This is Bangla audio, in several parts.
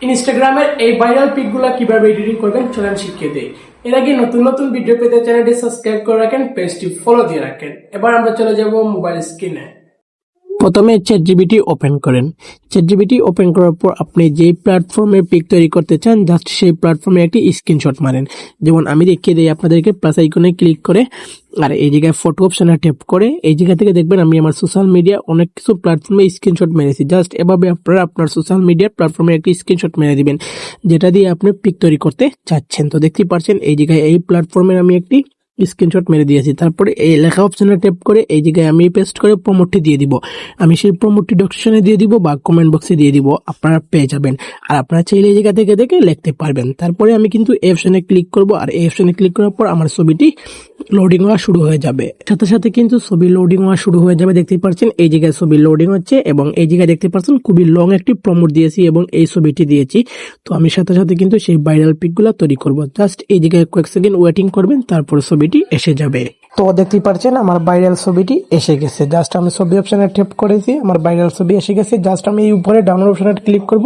ইনস্টাগ্রামের এই ভাইরাল পিকগুলো কিভাবে এডিটিং করবেন চলেন শিখিয়ে দেই। এর আগে নতুন নতুন ভিডিও পেতে চ্যানেলটি সাবস্ক্রাইব করে রাখেন, পেজটি ফলো দিয়ে রাখেন। এবার আমরা চলে যাব মোবাইল স্ক্রিনে। প্রথমে চ্যাটজিপিটি ওপেন করেন। চ্যাটজিপিটি ওপেন করার পর আপনি যেই প্ল্যাটফর্মে পিক তৈরি করতে চান জাস্ট সেই প্ল্যাটফর্মে একটি স্ক্রিনশট মারেন। যেমন আমি দেখিয়ে দিই আপনাদেরকে, প্লাস আইকনে ক্লিক করে আর এই জায়গায় ফটো অপশনে ট্যাপ করে এই জায়গা থেকে দেখবেন আমি আমার সোশ্যাল মিডিয়া অনেক কিছু প্ল্যাটফর্মে স্ক্রিনশট মেরেছি। জাস্ট এভাবে আপনারা আপনার সোশ্যাল মিডিয়ার প্ল্যাটফর্মে একটি স্ক্রিনশট মেরে দিবেন যেটা দিয়ে আপনি পিক তৈরি করতে চাচ্ছেন। তো দেখতেই পাচ্ছেন এই জায়গায় এই প্ল্যাটফর্মের আমি একটি স্ক্রিনশট মেরে দিয়েছি। তারপরে এই লেখা অপশনে ট্যাপ করে এই জায়গায় আমি পেস্ট করে প্রমোটটি দিয়ে দিব। আমি সেই প্রমোটটি ডেসক্রিপশনে দিয়ে দিব বা কমেন্ট বক্সে দিয়ে দিব, আপনারা পেয়ে যাবেন। আর আপনারা চাইলে এই জায়গা থেকে দেখে লিখতে পারবেন। তারপরে আমি কিন্তু এই অপশনে ক্লিক করব, আর এই অপশনে ক্লিক করার পর আমার ছবিটি লোডিং হওয়া শুরু হয়ে যাবে। সাথে সাথে কিন্তু ছবি লোডিং হওয়া শুরু হয়ে যাবে। দেখতেই পাচ্ছেন এই জায়গায় ছবি লোডিং হচ্ছে এবং এই জায়গায় দেখতে পাচ্ছেন খুবই লং একটি প্রমোট দিয়েছি এবং এই ছবিটি দিয়েছি। তো আমি সাথে সাথে কিন্তু সেই ভাইরাল পিকগুলো তৈরি করব। জাস্ট এই জায়গায় কয়েক সেকেন্ড ওয়েটিং করবেন, তারপরে ছবিটি এসে যাবে। তো দেখতেই পাচ্ছেন আমার ভাইরাল ছবিটি এসে গেছে। জাস্ট আমি ছবি অপশনে ট্যাপ করেছি, আমার ভাইরাল ছবি এসে গেছে। জাস্ট আমি এই উপরে ডাউনলোড অপশনে ক্লিক করব,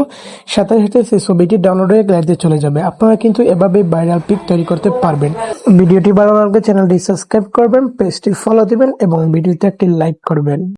সাথে সাথে সেই ছবিটি ডাউনলোড হয়ে গ্যালারিতে চলে যাবে। আপনারা কিন্তু এভাবে ভাইরাল পিক তৈরি করতে পারবেন। ভিডিওটি ভালো লাগলে চ্যানেলটি সাবস্ক্রাইব করবেন, পেজটি ফলো দিবেন এবং ভিডিওতে একটি লাইক করবেন।